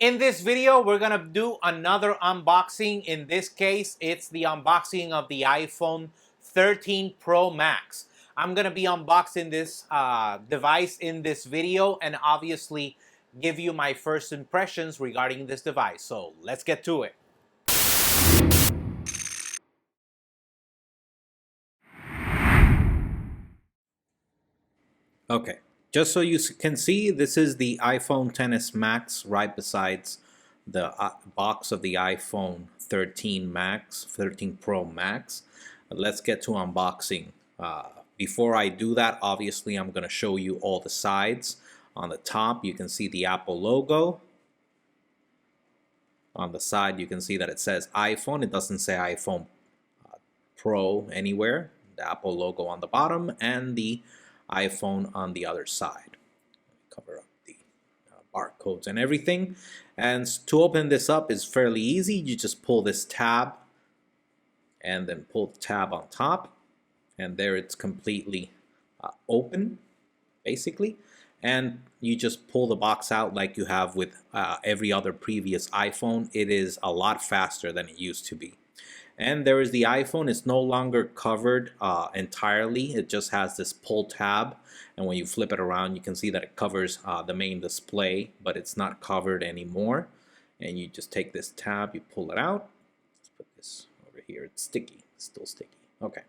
In this video, we're gonna do another unboxing. In this case, it's the unboxing of the iPhone 13 Pro Max. I'm gonna be unboxing this device in this video and obviously give you my first impressions regarding this device. So let's get to it. Okay, just so you can see, this is the iPhone XS Max right besides the box of the iPhone 13 Max, 13 Pro Max. Let's get to unboxing. Before I do that, obviously I'm going to show you all the sides. On the top, you can see the Apple logo. On the side, you can see that it says iPhone. It doesn't say iPhone Pro anywhere. The Apple logo on the bottom and the iPhone on the other side. Cover up the barcodes and everything. And to open this up is fairly easy. You just pull this tab and then pull the tab on top, and there it's completely open, basically. And you just pull the box out like you have with every other previous iPhone. It is a lot faster than it used to be. And there is the iPhone. It's no longer covered entirely. It just has this pull tab, and when you flip it around, you can see that it covers the main display, but it's not covered anymore. And you just take this tab, you pull it out. Let's put this over here. It's sticky. It's still sticky. Okay.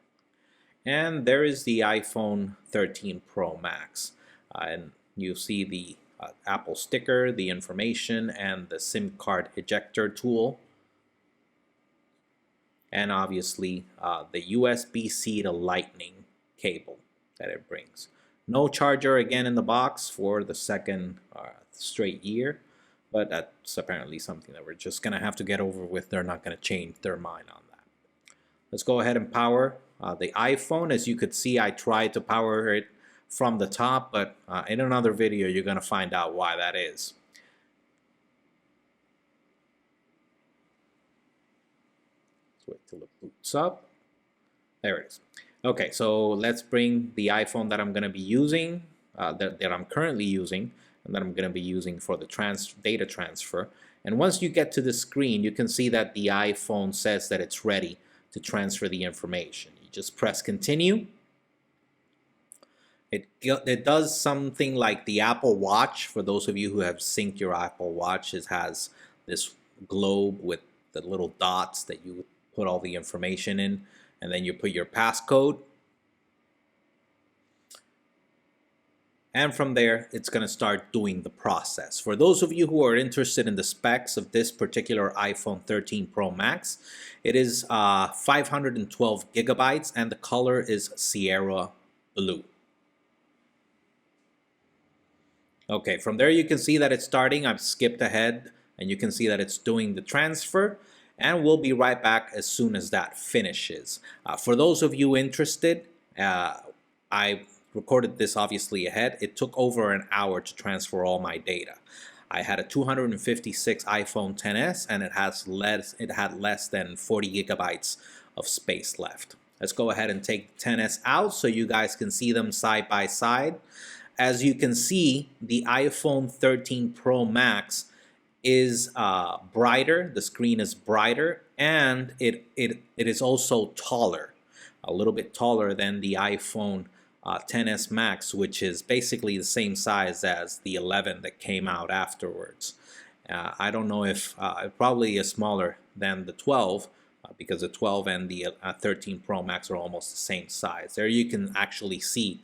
And there is the iPhone 13 Pro Max. And you see the Apple sticker, the information, and the SIM card ejector tool. And obviously the USB-C to Lightning cable that it brings. No charger again in the box for the second straight year, but that's apparently something that we're just going to have to get over with. They're not going to change their mind on that. Let's go ahead and power the iPhone. As you could see, I tried to power it from the top, but in another video you're going to find out why that is. Wait till it boots up. There it is. Okay, so let's bring the iPhone that I'm going to be using, that I'm currently using, and that I'm going to be using for the data transfer. And once you get to the screen, you can see that the iPhone says that it's ready to transfer the information. You just press continue. It does something like the Apple Watch. For those of you who have synced your Apple Watch, it has this globe with the little dots that you put all the information in, and then you put your passcode, and from there it's going to start doing the process. For those of you who are interested in the specs of this particular iPhone 13 Pro Max, it is 512 gigabytes and the color is Sierra Blue. Okay, from there you can see that it's starting. I've skipped ahead and you can see that it's doing the transfer. And we'll be right back as soon as that finishes. For those of you interested, I recorded this obviously ahead. It took over an hour to transfer all my data. I had a 256 iPhone XS and it had less than 40 gigabytes of space left. Let's go ahead and take the XS out so you guys can see them side by side. As you can see, the iPhone 13 Pro Max is brighter. The screen is brighter, and it is also taller, a little bit taller than the iPhone XS Max, which is basically the same size as the 11 that came out afterwards. I don't know if it probably is smaller than the 12 because the 12 and the 13 Pro Max are almost the same size. There you can actually see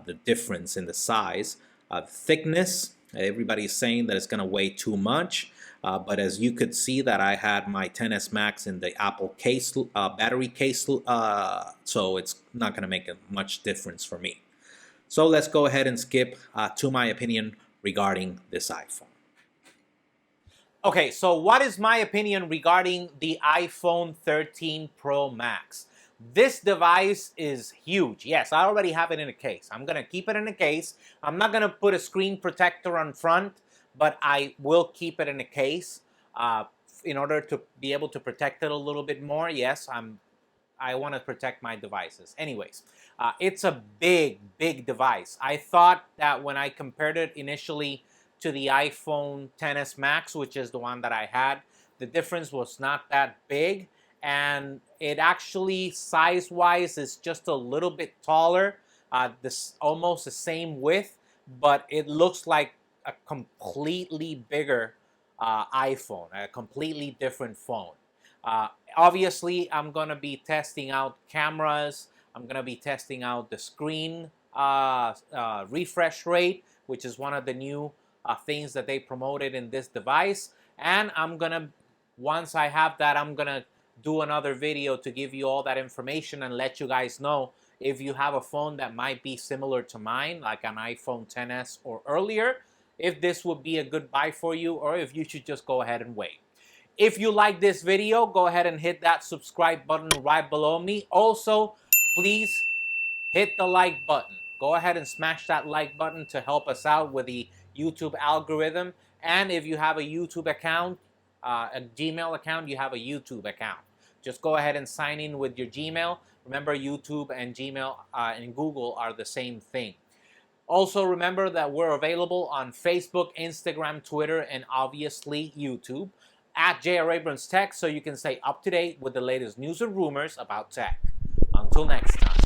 the difference in the size. The thickness, everybody's saying that it's going to weigh too much, but as you could see that I had my XS Max in the Apple case, battery case, so it's not going to make much difference for me. So let's go ahead and skip to my opinion regarding this iPhone. Okay, so what is my opinion regarding the iPhone 13 Pro Max? This device is huge. Yes, I already have it in a case. I'm going to keep it in a case. I'm not going to put a screen protector on front, but I will keep it in a case in order to be able to protect it a little bit more. Yes, I want to protect my devices. Anyways, it's a big device. I thought that when I compared it initially to the iPhone XS Max, which is the one that I had. The difference was not that big, and it actually size-wise is just a little bit taller. This almost the same width, but it looks like a completely bigger iPhone, a completely different phone. Obviously, I'm gonna be testing out cameras. I'm gonna be testing out the screen refresh rate, which is one of the new things that they promoted in this device. And once I have that, I'm gonna do another video to give you all that information and let you guys know if you have a phone that might be similar to mine, like an iPhone XS or earlier, if this would be a good buy for you, or if you should just go ahead and wait. If you like this video, go ahead and hit that subscribe button right below me. Also, please hit the like button. Go ahead and smash that like button to help us out with the YouTube algorithm. And if you have a YouTube account, a Gmail account, you have a YouTube account. Just go ahead and sign in with your Gmail. Remember, YouTube and Gmail and Google are the same thing. Also, remember that we're available on Facebook, Instagram, Twitter, and obviously YouTube at J.R. Abrams Tech, so you can stay up to date with the latest news and rumors about tech. Until next time.